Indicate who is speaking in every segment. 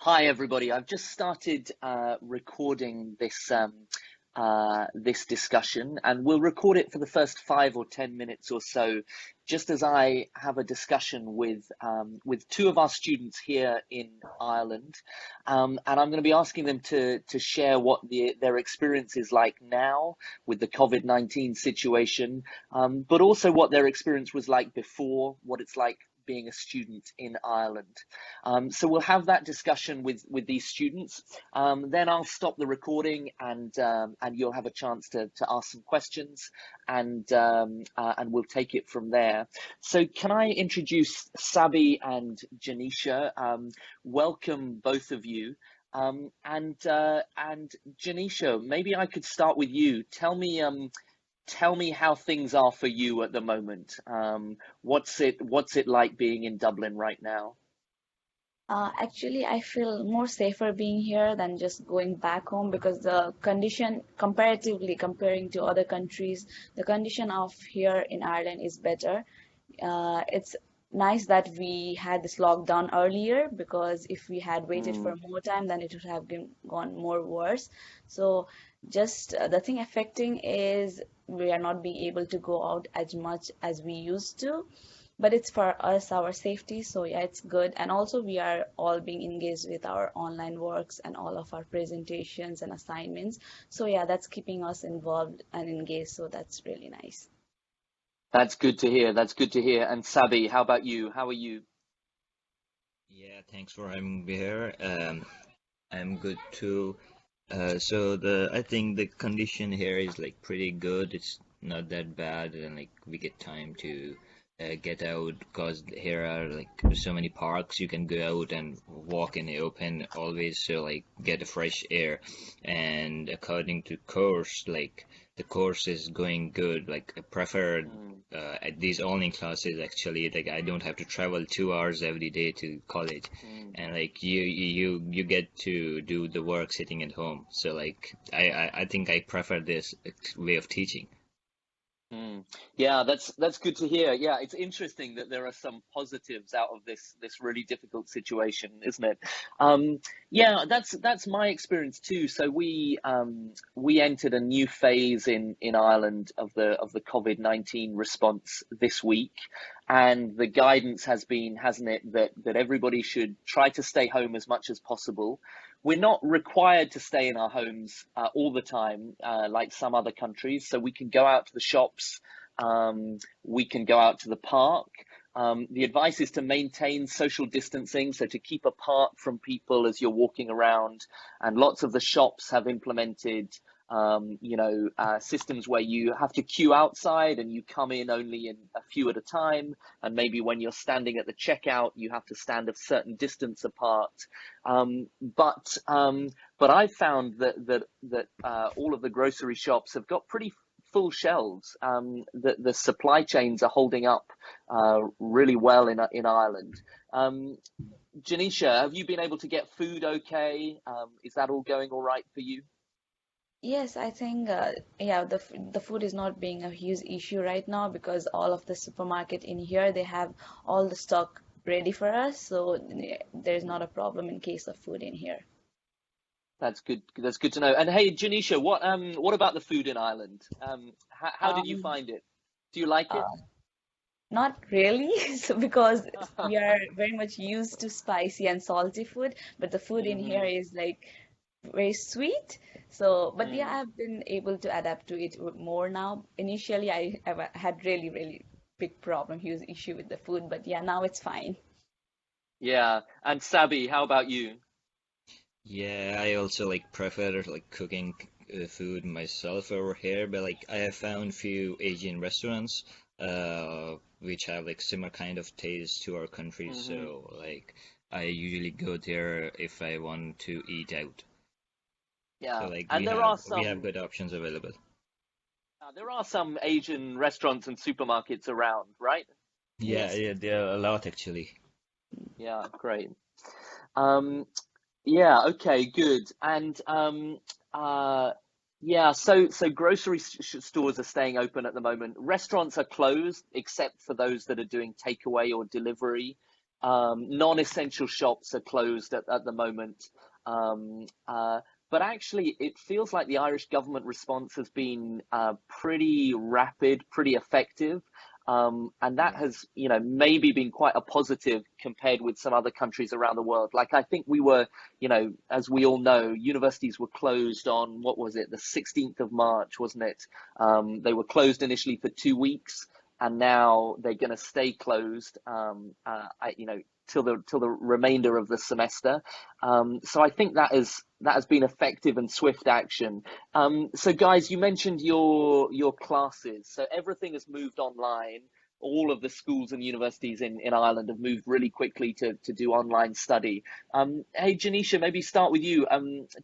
Speaker 1: Hi, everybody. I've just started recording this discussion, and we'll record it for the first 5 or 10 minutes or so, just as I have a discussion with two of our students here in Ireland, and I'm going to be asking them to share what their experience is like now with the COVID-19 situation, but also what their experience was like before, what it's like being a student in Ireland. So we'll have that discussion with these students. Then I'll stop the recording, and you'll have a chance to ask some questions, and we'll take it from there. So can I introduce Sabih and Jenisha? Welcome, both of you. And Jenisha, maybe I could start with you. Tell me how things are for you at the moment. What's it like being in Dublin right now?
Speaker 2: Actually, I feel more safer being here than just going back home because the condition, comparatively comparing to other countries, the condition of here in Ireland is better. It's nice that we had this lockdown earlier because if we had waited for
Speaker 1: Mm,
Speaker 2: more time, then it would have gone more worse. So just the thing affecting is we are not being able to go out as much as we used to, but it's for us, our safety. So yeah, it's good. And also we are all being engaged with our online works and all of our presentations and assignments. So yeah, that's keeping us involved and engaged. So that's really nice.
Speaker 1: that's good to hear. That's good to hear. And Sabih, how about you? How are you?
Speaker 3: Yeah, thanks for having me here. I'm good too. So I think the condition here is like pretty good. It's not that bad, and like we get time to get out because here are like so many parks you can go out and walk in the open always, so like get a fresh air. And according to course, like the course is going good. Like I prefer
Speaker 1: Mm,
Speaker 3: at these online classes actually. Like I don't have to travel 2 hours every day to college,
Speaker 1: mm.
Speaker 3: and like you get to do the work sitting at home. So like I think I prefer this way of teaching.
Speaker 1: Mm. Yeah, that's good to hear. Yeah, it's interesting that there are some positives out of this really difficult situation, isn't it? Yeah, that's my experience too. So we entered a new phase in Ireland of the COVID-19 response this week, and the guidance has been, hasn't it, that everybody should try to stay home as much as possible. We're not required to stay in our homes all the time, like some other countries. So we can go out to the shops, we can go out to the park. The advice is to maintain social distancing, so to keep apart from people as you're walking around. And lots of the shops have implemented, systems where you have to queue outside and you come in only in a few at a time. And maybe when you're standing at the checkout, you have to stand a certain distance apart. But I found that all of the grocery shops have got pretty full shelves. The supply chains are holding up really well in Ireland. Um, Janisha, have you been able to get food okay? Is that all going all right for you?
Speaker 2: Yes, I think yeah, the food is not being a huge issue right now because all of the supermarket in here they have all the stock ready for us, so there's not a problem in case of food in here.
Speaker 1: That's good. That's good to know. And hey, Janisha, what about the food in Ireland? How did you
Speaker 2: Um,
Speaker 1: find it? Do you like it?
Speaker 2: uh, Not really, so because we are very much used to spicy and salty food, but the food in here
Speaker 1: Hmm.
Speaker 2: is like very sweet. So, but yeah,
Speaker 1: Mm.
Speaker 2: I've been able to adapt to it more now. Initially, I had really, really big problem, huge issue with the food, but yeah, now it's fine.
Speaker 1: Yeah. And Sabi, how about you?
Speaker 3: Yeah, I also like prefer like cooking food myself over here, but like I have found few Asian restaurants which have like similar kind of taste to our country,
Speaker 1: Hmm.
Speaker 3: so like I usually go there if I want to eat out. So
Speaker 1: Yeah.
Speaker 3: like
Speaker 1: And
Speaker 3: we have good options available.
Speaker 1: there are some Asian restaurants and supermarkets around, right?
Speaker 3: Yeah,
Speaker 2: Yes.
Speaker 3: yeah, there are a lot actually.
Speaker 1: Yeah, great. Um, yeah, okay, good. And yeah, so grocery stores are staying open at the moment. Restaurants are closed except for those that are doing takeaway or delivery. Non-essential shops are closed at the moment. Um, uh, but actually, it feels like the Irish government response has been pretty rapid, pretty effective. And that
Speaker 3: Yeah.
Speaker 1: has, maybe been quite a positive compared with some other countries around the world. Like, I think we were, as we all know, universities were closed on, what was it, the 16th of March, wasn't it? They were closed initially for 2 weeks, and now they're going to stay closed, till the remainder of the semester. So I think that has been effective and swift action. So guys, you mentioned your classes. So everything has moved online. All of the schools and universities in Ireland have moved really quickly to do online study. Hey, Jenisha, maybe start with you.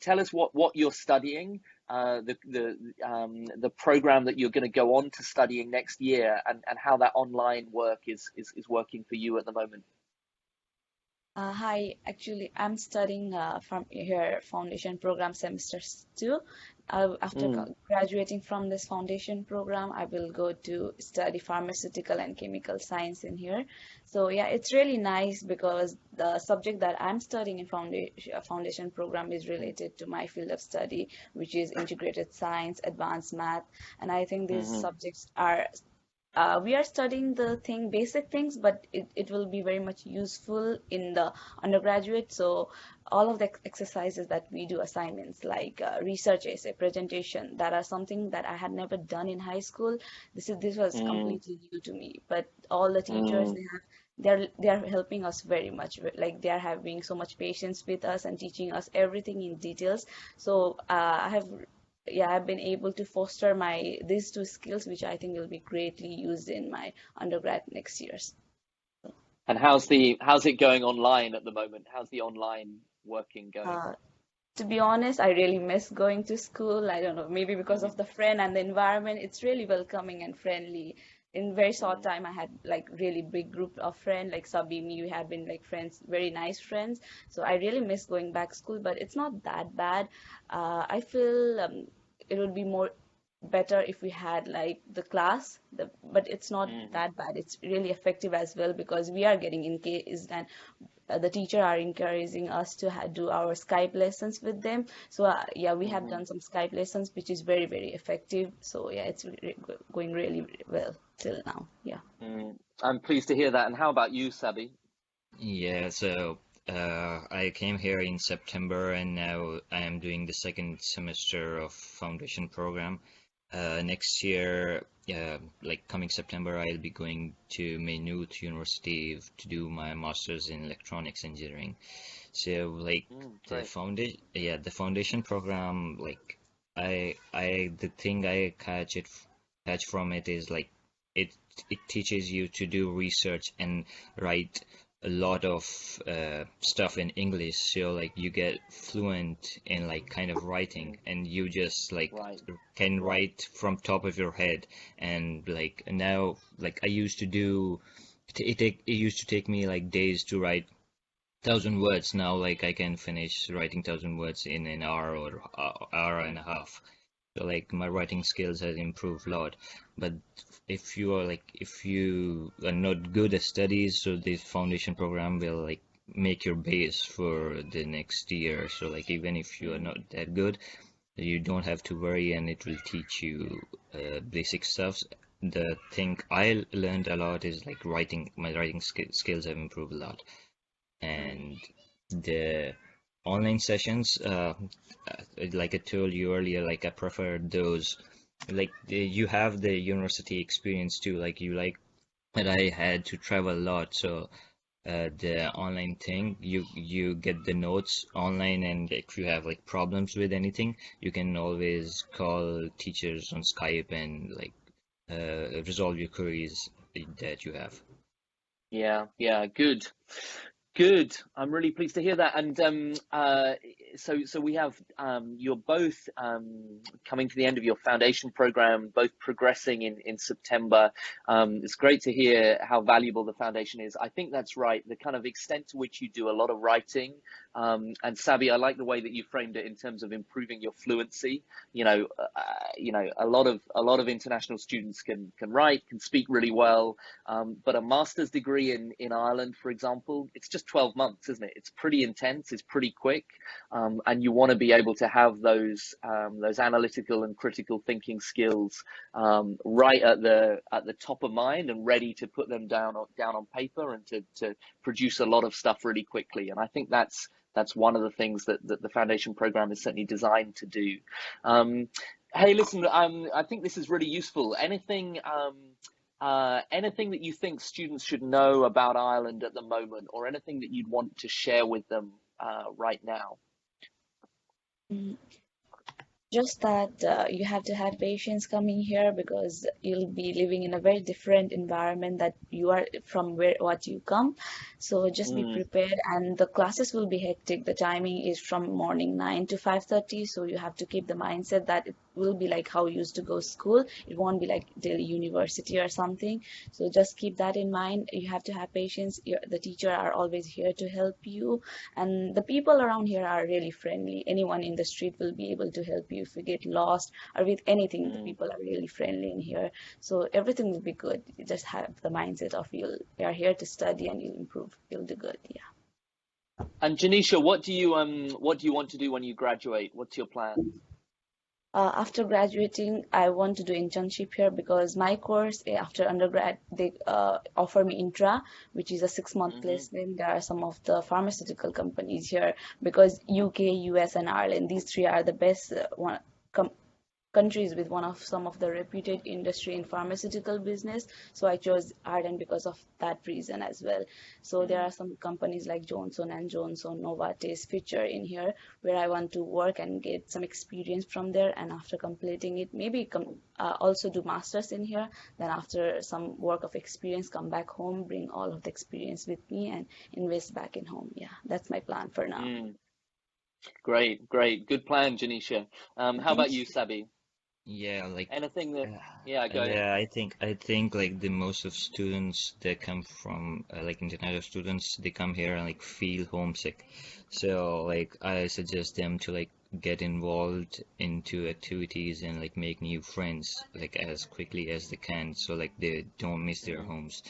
Speaker 1: Tell us what you're studying, the program that you're going to go on to studying next year, and how that online work is working for you at the moment.
Speaker 2: Hi, actually, I'm studying from here foundation program semesters two. After
Speaker 1: Mm,
Speaker 2: graduating from this foundation program, I will go to study pharmaceutical and chemical science in here. So yeah, it's really nice because the subject that I'm studying in foundation program is related to my field of study, which is integrated science, advanced math, and I think these
Speaker 1: hmm
Speaker 2: subjects are we are studying the basic things, but it will be very much useful in the undergraduate. So all of the exercises that we do, assignments like research essay, presentation, that are something that I had never done in high school. This was
Speaker 1: mm,
Speaker 2: completely new to me. But all the teachers
Speaker 1: mm.
Speaker 2: they're helping us very much. Like they are having so much patience with us and teaching us everything in details. So I've been able to foster my these two skills, which I think will be greatly used in my undergrad next years.
Speaker 1: And how's it going online at the moment? How's the online working going?
Speaker 2: Uh, to be honest, I really miss going to school. I don't know, maybe because
Speaker 1: Mm,
Speaker 2: of the friend and the environment. It's really welcoming and friendly. In very short
Speaker 1: mm,
Speaker 2: time, I had like really big group of friends, like Sabih, me, we have been like friends, very nice friends. So I really miss going back school, but it's not that bad. I feel it would be more better if we had like the class, but it's not
Speaker 1: mm,
Speaker 2: that bad. It's really effective as well because we are getting engaged and the teacher are encouraging us to do our Skype lessons with them. So yeah, we have
Speaker 1: hmm
Speaker 2: done some Skype lessons, which is very, very effective. So yeah, it's going really, really well till now. Yeah.
Speaker 1: mm. I'm pleased to hear that. And how about you, Sabi?
Speaker 3: Yeah, so I came here in September and now I am doing the second semester of foundation program. Next year, like coming September, I'll be going to Maynooth University to do my master's in electronics engineering. So like
Speaker 1: Great.
Speaker 3: the foundation program, like the thing I catch from it is like it it teaches you to do research and write a lot of stuff in English, so like you get fluent in like kind of writing,
Speaker 1: Mm,
Speaker 3: and you just like
Speaker 1: right,
Speaker 3: can
Speaker 1: right.
Speaker 3: write from top of your head. And like now, like I used to do, it used to take me like days to write 1,000 words. Now like I can finish writing 1,000 words in an hour or hour and a half. So like my writing skills has improved a lot. But if you are not good at studies, so this foundation program will like make your base for the next year. So like even if you are
Speaker 1: Mm,
Speaker 3: not that good, you don't have to worry, and it will teach you basic stuff. The thing I learned a lot is like writing. My writing skills have improved a lot.
Speaker 1: mm,
Speaker 3: And the online sessions, like I told you earlier, like I prefer those. Like you have the university experience too, like you like. But I had to travel a lot, so the online thing, you get the notes online, and if you have like problems with anything, you can always call teachers on Skype and like resolve your queries that you have.
Speaker 1: yeah, yeah, good. Good. I'm really pleased to hear that. And so we have you're both coming to the end of your foundation program, both progressing in September. It's great to hear how valuable the foundation is. I think that's right. The kind of extent to which you do a lot of writing, and Sabih, I like the way that you framed it in terms of improving your fluency. A lot of international students can write, can speak really well, but a master's degree in Ireland, for example, it's just 12 months, isn't it? It's pretty intense, it's pretty quick, and you want to be able to have those analytical and critical thinking skills right at the top of mind and ready to put them down on paper and to produce a lot of stuff really quickly. And I think that's one of the things that the foundation program is certainly designed to do. Hey, listen, I think this is really useful. Anything that you think students should know about Ireland at the moment, or anything that you'd want to share with them right now?
Speaker 2: Just that you have to have patience coming here, because you'll be living in a very different environment that you are from what you come. So just be prepared, and the classes will be hectic. The timing is from morning 9 to 5:30, so you have to keep the mindset that it will be like how you used to go school. It won't be like daily university or something. So just keep that in mind. You have to have patience. The teacher are always here to help you, and the people around here are really friendly. Anyone in the street will be able to help you if you get lost or with anything. The people are really friendly in here, so everything will be good. You just have the mindset of you are here to study and you'll improve. You'll do good. Yeah.
Speaker 1: And Jenisha, what do you want to do when you graduate? What's your plan?
Speaker 2: After graduating, I want to do internship here, because my course after undergrad, they offer me intra, which is a 6-month placement. There are some of the pharmaceutical companies here, because UK, US, and Ireland, these three are the best countries with some of the reputed industry in pharmaceutical business. So I chose Ireland because of that reason as well. So there are some companies like Johnson & Johnson, Novartis, Pfizer in here, where I want to work and get some experience from there. And after completing it, maybe also do masters in here. Then after some work of experience, come back home, bring all of the experience with me, and invest back in home. Yeah, that's my plan for now.
Speaker 1: Great. Good plan, Jenisha. How about you, Sabih?
Speaker 3: Yeah, like
Speaker 1: Anything that go ahead.
Speaker 3: yeah, I think like the most of students that come from like international students, they come here and like feel homesick. So like I suggest them to like get involved into activities and like make new friends like as quickly as they can, so like they don't miss their homes.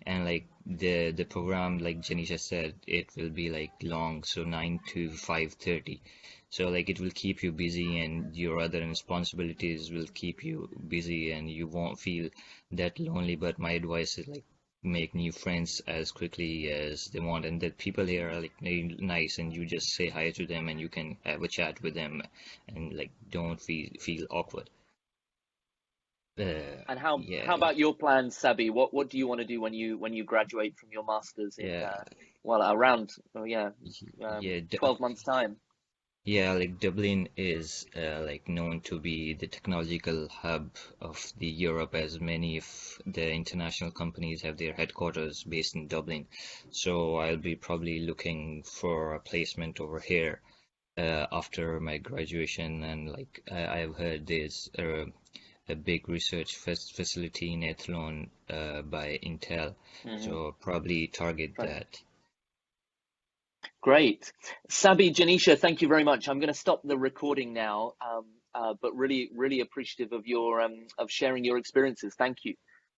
Speaker 3: And like the program, like Jenisha said, it will be like long, so 9 to 5:30. So like it will keep you busy, and your other responsibilities will keep you busy, and you won't feel that lonely. But my advice is like make new friends as quickly as they want, and that people here are like very nice, and you just say hi to them and you can have a chat with them and like don't feel awkward.
Speaker 1: And how about your plans, Sabih? What do you want to do when you graduate from your masters in around 12 months time?
Speaker 3: Yeah, like Dublin is like known to be the technological hub of the Europe, as many of the international companies have their headquarters based in Dublin. So I'll be probably looking for a placement over here after my graduation. And like I've heard there's a big research facility in Athlone by Intel, so probably target that.
Speaker 1: Great. Sabih, Jenisha, thank you very much. I'm going to stop the recording now, but really appreciative of your of sharing your experiences. Thank you.